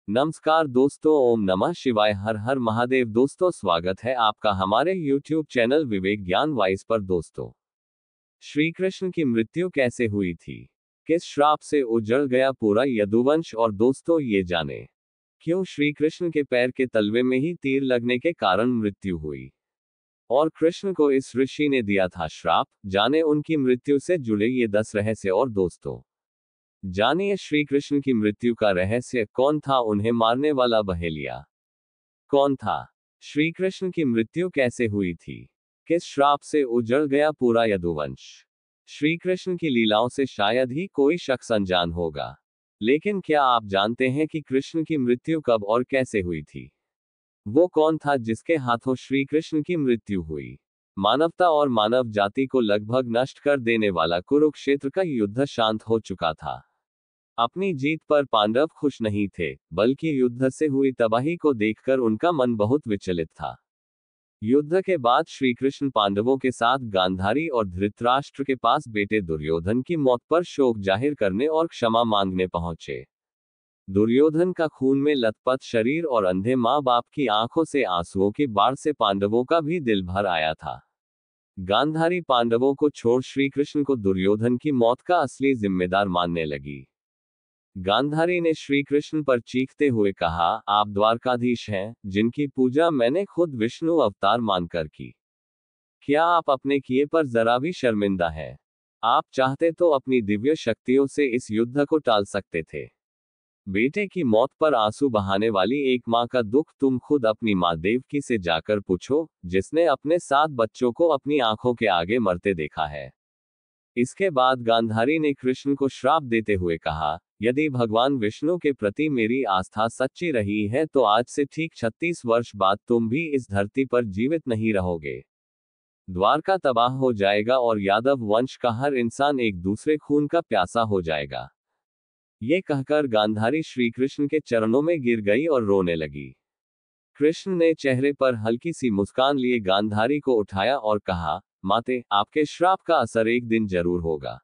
नमस्कार दोस्तों, ओम नमः शिवाय, हर हर महादेव। दोस्तों, स्वागत है आपका हमारे YouTube चैनल विवेक ज्ञान वाइस पर। दोस्तों, श्री कृष्ण की मृत्यु कैसे हुई थी, किस श्राप से उजड़ गया पूरा यदुवंश, और दोस्तों ये जाने क्यों श्री कृष्ण के पैर के तलवे में ही तीर लगने के कारण मृत्यु हुई, और कृष्ण को इस ऋषि ने दिया था श्राप। जाने उनकी मृत्यु से जुड़े ये 10 रहस्य। और दोस्तों, जानिए श्री कृष्ण की मृत्यु का रहस्य। कौन था उन्हें मारने वाला बहेलिया? कौन था? श्री कृष्ण की मृत्यु कैसे हुई थी? किस श्राप से उजड़ गया पूरा यदुवंश? श्री कृष्ण की लीलाओं से शायद ही कोई शख्स अनजान होगा, लेकिन क्या आप जानते हैं कि कृष्ण की मृत्यु कब और कैसे हुई थी? वो कौन था जिसके हाथों श्री कृष्ण की मृत्यु हुई? मानवता और मानव जाति को लगभग नष्ट कर देने वाला कुरुक्षेत्र का युद्ध शांत हो चुका था। अपनी जीत पर पांडव खुश नहीं थे, बल्कि युद्ध से हुई तबाही को देखकर उनका मन बहुत विचलित था। युद्ध के बाद श्री कृष्ण पांडवों के साथ गांधारी और धृतराष्ट्र के पास बेटे दुर्योधन की मौत पर शोक जाहिर करने और क्षमा मांगने पहुंचे। दुर्योधन का खून में लथपथ शरीर और अंधे माँ बाप की आंखों से आंसुओं की बाढ़ से पांडवों का भी दिल भर आया था। गांधारी पांडवों को छोड़ श्री कृष्ण को दुर्योधन की मौत का असली जिम्मेदार मानने लगी। गांधारी ने श्री कृष्ण पर चीखते हुए कहा, आप द्वारकाधीश हैं, जिनकी पूजा मैंने खुद विष्णु अवतार मानकर की। क्या आप अपने किए पर जरा भी शर्मिंदा हैं? आप चाहते तो अपनी दिव्य शक्तियों से इस युद्ध को टाल सकते थे। बेटे की मौत पर आंसू बहाने वाली एक मां का दुख तुम खुद अपनी मां देवकी से जाकर पूछो, जिसने अपने 7 बच्चों को अपनी आंखों के आगे मरते देखा है। इसके बाद गांधारी ने कृष्ण को श्राप देते हुए कहा, यदि भगवान विष्णु के प्रति मेरी आस्था सच्ची रही है तो आज से ठीक 36 वर्ष बाद तुम भी इस धरती पर जीवित नहीं रहोगे। द्वारका तबाह हो जाएगा और यादव वंश का हर इंसान एक दूसरे खून का प्यासा हो जाएगा। ये कहकर गांधारी श्री कृष्ण के चरणों में गिर गई और रोने लगी। कृष्ण ने चेहरे पर हल्की सी मुस्कान लिए गांधारी को उठाया और कहा, माते, आपके श्राप का असर एक दिन जरूर होगा,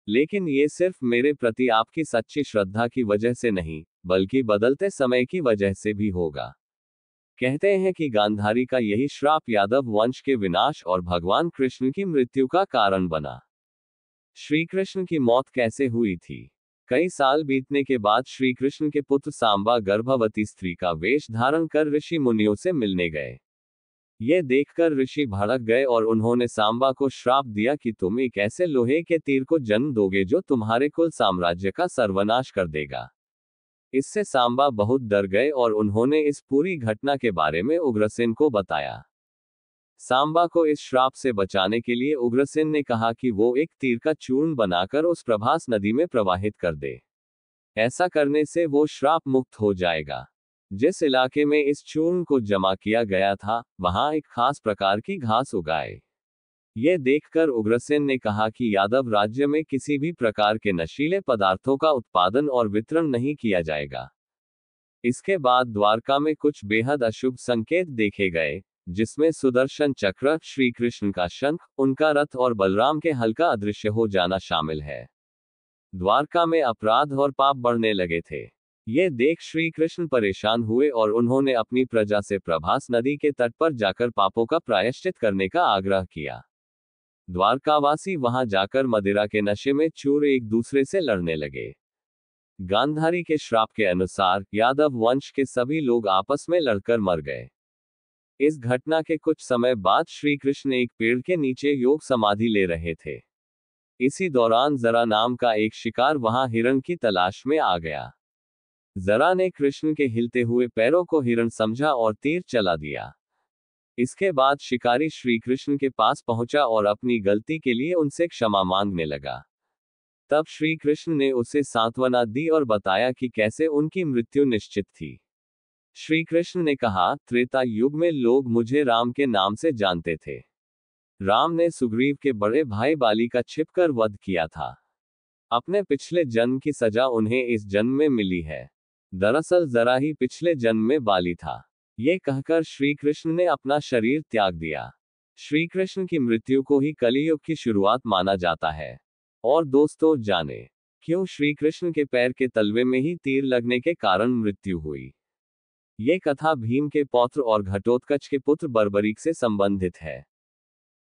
लेकिन ये सिर्फ मेरे प्रति आपकी सच्ची श्रद्धा की वजह से नहीं, बल्कि बदलते समय की वजह से भी होगा। कहते हैं कि गांधारी का यही श्राप यादव वंश के विनाश और भगवान कृष्ण की मृत्यु का कारण बना। श्री कृष्ण की मौत कैसे हुई थी? कई साल बीतने के बाद श्री कृष्ण के पुत्र सांबा गर्भवती स्त्री का वेश धारण कर ऋषि मुनियों से मिलने गए। ये देखकर ऋषि भड़क गए और उन्होंने सांबा को श्राप दिया कि तुम एक ऐसे लोहे के तीर को जन्म दोगे जो तुम्हारे कुल साम्राज्य का सर्वनाश कर देगा। इससे सांबा बहुत डर गए और उन्होंने इस पूरी घटना के बारे में उग्रसेन को बताया। सांबा को इस श्राप से बचाने के लिए उग्रसेन ने कहा कि वो एक तीर का चूर्ण बनाकर उस प्रभास नदी में प्रवाहित कर दे। ऐसा करने से वो श्राप मुक्त हो जाएगा। जिस इलाके में इस चूर्ण को जमा किया गया था, वहां एक खास प्रकार की घास उगाए। ये देखकर उग्रसेन ने कहा कि यादव राज्य में किसी भी प्रकार के नशीले पदार्थों का उत्पादन और वितरण नहीं किया जाएगा। इसके बाद द्वारका में कुछ बेहद अशुभ संकेत देखे गए, जिसमें सुदर्शन चक्र, श्री कृष्ण का शंख, उनका रथ और बलराम के हल्का अदृश्य हो जाना शामिल है। द्वारका में अपराध और पाप बढ़ने लगे थे। ये देख श्री कृष्ण परेशान हुए और उन्होंने अपनी प्रजा से प्रभास नदी के तट पर जाकर पापों का प्रायश्चित करने का आग्रह किया। द्वारकावासी वहां जाकर मदिरा के नशे में चूर एक दूसरे से लड़ने लगे। गांधारी के श्राप के अनुसार यादव वंश के सभी लोग आपस में लड़कर मर गए। इस घटना के कुछ समय बाद श्री कृष्ण एक पेड़ के नीचे योग समाधि ले रहे थे। इसी दौरान जरा नाम का एक शिकार वहां हिरण की तलाश में आ गया। जरा ने कृष्ण के हिलते हुए पैरों को हिरण समझा और तीर चला दिया। इसके बाद शिकारी श्री कृष्ण के पास पहुंचा और अपनी गलती के लिए उनसे क्षमा मांगने लगा। तब श्री कृष्ण ने उसे सांत्वना दी और बताया कि कैसे उनकी मृत्यु निश्चित थी। श्री कृष्ण ने कहा, त्रेता युग में लोग मुझे राम के नाम से जानते थे। राम ने सुग्रीव के बड़े भाई बाली का छिपकर वध किया था। अपने पिछले जन्म की सजा उन्हें इस जन्म में मिली है। दरअसल जरा ही पिछले जन्म में बाली था। ये कहकर श्री कृष्ण ने अपना शरीर त्याग दिया। श्री कृष्ण की मृत्यु को ही कलियुग की शुरुआत माना जाता है। और दोस्तों, जाने क्यों श्री कृष्ण के पैर के तलवे में ही तीर लगने के कारण मृत्यु हुई। ये कथा भीम के पौत्र और घटोत्कच के पुत्र बर्बरीक से संबंधित है।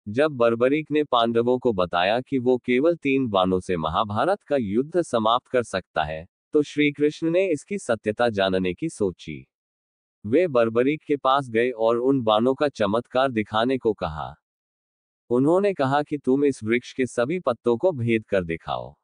जब बर्बरीक ने पांडवों को बताया कि वो केवल 3 बाणों से महाभारत का युद्ध समाप्त कर सकता है, तो श्री कृष्ण ने इसकी सत्यता जानने की सोची। वे बर्बरीक के पास गए और उन बाणों का चमत्कार दिखाने को कहा। उन्होंने कहा कि तुम इस वृक्ष के सभी पत्तों को भेद कर दिखाओ।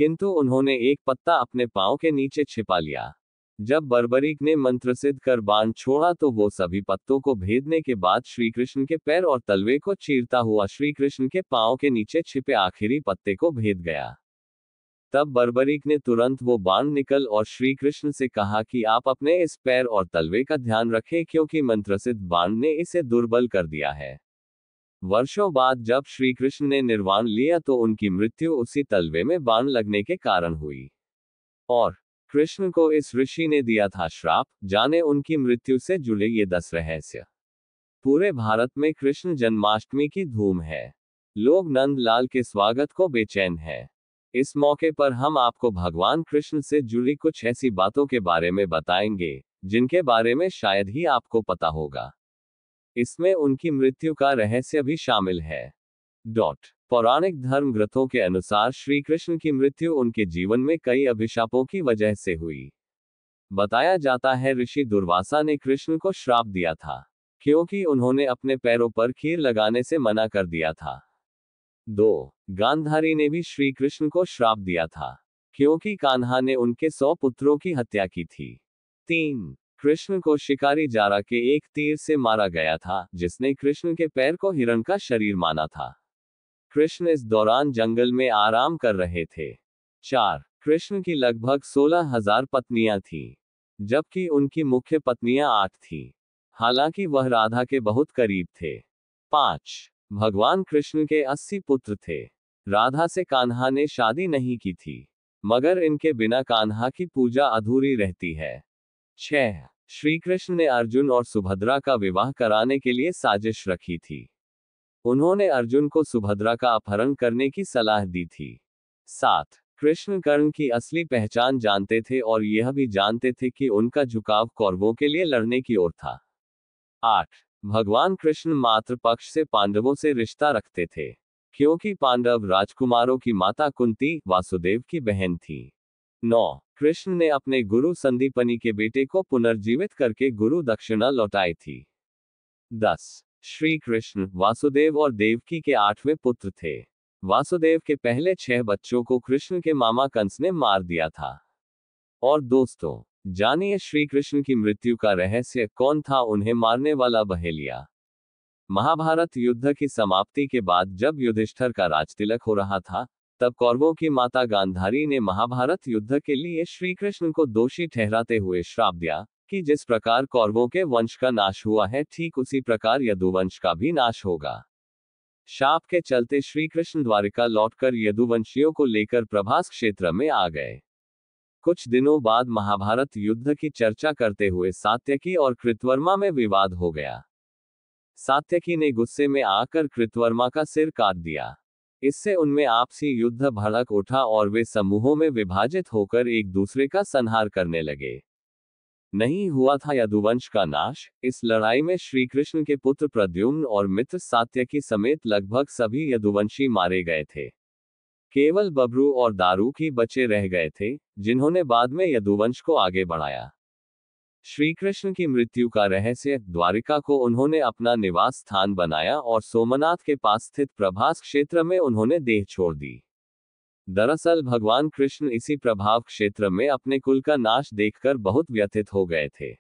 किंतु उन्होंने एक पत्ता अपने पांव के नीचे छिपा लिया। जब बर्बरीक ने मंत्र सिद्ध कर बाण छोड़ा तो वो सभी पत्तों को भेदने के बाद श्री कृष्ण के पैर और तलवे को चीरता हुआ श्री कृष्ण के पांव के नीचे छिपे आखिरी पत्ते को भेद गया। तब बर्बरीक ने तुरंत वो बाण निकल और श्री कृष्ण से कहा कि आप अपने इस पैर और तलवे का ध्यान रखें, क्योंकि मंत्रसिद्ध बाण ने इसे दुर्बल कर दिया है। वर्षों बाद जब श्री कृष्ण ने निर्वाण लिया तो उनकी मृत्यु उसी तलवे में बाण लगने के कारण हुई। और कृष्ण को इस ऋषि ने दिया था श्राप। जाने उनकी मृत्यु से जुड़े ये 10 रहस्य। पूरे भारत में कृष्ण जन्माष्टमी की धूम है। लोग नंद लाल के स्वागत को बेचैन हैं। इस मौके पर हम आपको भगवान कृष्ण से जुड़ी कुछ ऐसी बातों के बारे में बताएंगे जिनके बारे में शायद ही आपको पता होगा। इसमें उनकी मृत्यु का रहस्य भी शामिल है। पौराणिक धर्म ग्रंथों के अनुसार श्री कृष्ण की मृत्यु उनके जीवन में कई अभिशापों की वजह से हुई। बताया जाता है ऋषि दुर्वासा ने कृष्ण को श्राप दिया था, क्योंकि उन्होंने अपने पैरों पर खीर लगाने से मना कर दिया था। 2. गांधारी ने भी श्री कृष्ण को श्राप दिया था, क्योंकि कान्हा ने उनके 100 पुत्रों की हत्या की थी। 3. कृष्ण को शिकारी जारा के एक तीर से मारा गया था, जिसने कृष्ण के पैर को हिरण का शरीर माना था। कृष्ण इस दौरान जंगल में आराम कर रहे थे। 4. कृष्ण की लगभग 16,000 पत्नियां थीं, जबकि उनकी मुख्य पत्नियां 8 थीं। हालांकि वह राधा के बहुत करीब थे। 5. भगवान कृष्ण के 80 पुत्र थे। राधा से कान्हा ने शादी नहीं की थी, मगर इनके बिना कान्हा की पूजा अधूरी रहती है। 6. श्री कृष्ण ने अर्जुन और सुभद्रा का विवाह कराने के लिए साजिश रखी थी। उन्होंने अर्जुन को सुभद्रा का अपहरण करने की सलाह दी थी। 7. कृष्ण कर्ण की असली पहचान जानते थे और यह भी जानते थे कि उनका झुकाव कौरवों के लिए लड़ने की ओर था। 8. भगवान कृष्ण मातृ पक्ष से पांडवों से रिश्ता रखते थे, क्योंकि पांडव राजकुमारों की माता कुंती वासुदेव की बहन थी। 9. कृष्ण ने अपने गुरु संदीपनी के बेटे को पुनर्जीवित करके गुरु दक्षिणा लौटाई थी। 10. श्री कृष्ण वासुदेव और देवकी के 8वें पुत्र थे। वासुदेव के पहले 6 बच्चों को कृष्ण के मामा कंस ने मार दिया था। और दोस्तों, जानिए श्री कृष्ण की मृत्यु का रहस्य। कौन था उन्हें मारने वाला बहेलिया? महाभारत युद्ध की समाप्ति के बाद जब युधिष्ठिर का राजतिलक हो रहा था, तब कौरवों की माता गांधारी ने महाभारत युद्ध के लिए श्री कृष्ण को दोषी ठहराते हुए श्राप दिया कि जिस प्रकार कौरवों के वंश का नाश हुआ है, ठीक उसी प्रकार यदुवंश का भी नाश होगा। शाप के चलते श्री कृष्ण द्वारिका लौटकर यदुवंशियों को लेकर प्रभास क्षेत्र में आ गए। कुछ दिनों बाद महाभारत युद्ध की चर्चा करते हुए सात्यकी और कृतवर्मा में विवाद हो गया। सात्यकी ने गुस्से में आकर कृतवर्मा का सिर काट दिया। इससे उनमें आपसी युद्ध भड़क उठा और वे समूहों में विभाजित होकर एक दूसरे का संहार करने लगे। नहीं हुआ था यदुवंश का नाश। इस लड़ाई में श्री कृष्ण के पुत्र प्रद्युम्न और मित्र सात्यकी समेत लगभग सभी यदुवंशी मारे गए थे। केवल बब्रू और दारुकी बचे रह गए थे, जिन्होंने बाद में यदुवंश को आगे बढ़ाया। श्री कृष्ण की मृत्यु का रहस्य। द्वारिका को उन्होंने अपना निवास स्थान बनाया और सोमनाथ के पास स्थित प्रभास क्षेत्र में उन्होंने देह छोड़ दी। दरअसल भगवान कृष्ण इसी प्रभाव क्षेत्र में अपने कुल का नाश देखकर बहुत व्यथित हो गए थे।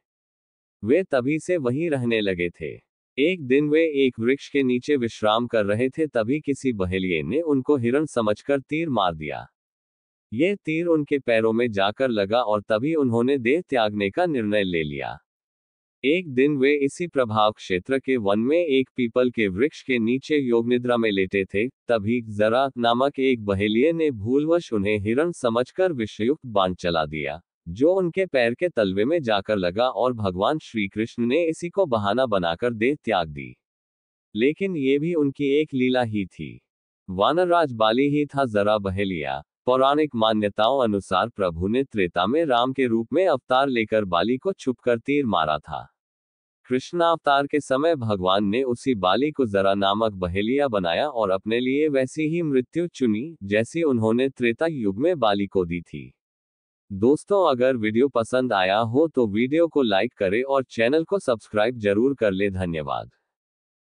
वे तभी से वहीं रहने लगे थे। एक दिन वे एक वृक्ष के नीचे विश्राम कर रहे थे, तभी किसी बहेलिये ने उनको हिरण समझकर तीर मार दिया। ये तीर उनके पैरों में जाकर लगा और तभी उन्होंने देह त्यागने का निर्णय ले लिया। एक दिन वे इसी प्रभाव क्षेत्र के वन में एक पीपल के वृक्ष के नीचे योगनिद्रा में लेटे थे, तभी जरा नामक एक बहेलिये ने भूलवश उन्हें हिरण समझकर विषयुक्त बाण चला दिया, जो उनके पैर के तलवे में जाकर लगा और भगवान श्री कृष्ण ने इसी को बहाना बनाकर देह त्याग दी। लेकिन ये भी उनकी एक लीला ही थी। वानरराज बाली ही था जरा बहेलिया, पौराणिक मान्यताओं अनुसार प्रभु ने त्रेता में राम के रूप में अवतार लेकर बाली को छुपकर तीर मारा था। कृष्णावतार के समय भगवान ने उसी बाली को जरा नामक बहेलिया बनाया और अपने लिए वैसी ही मृत्यु चुनी जैसी उन्होंने त्रेता युग में बाली को दी थी। दोस्तों, अगर वीडियो पसंद आया हो तो वीडियो को लाइक करें और चैनल को सब्सक्राइब जरूर कर ले। धन्यवाद।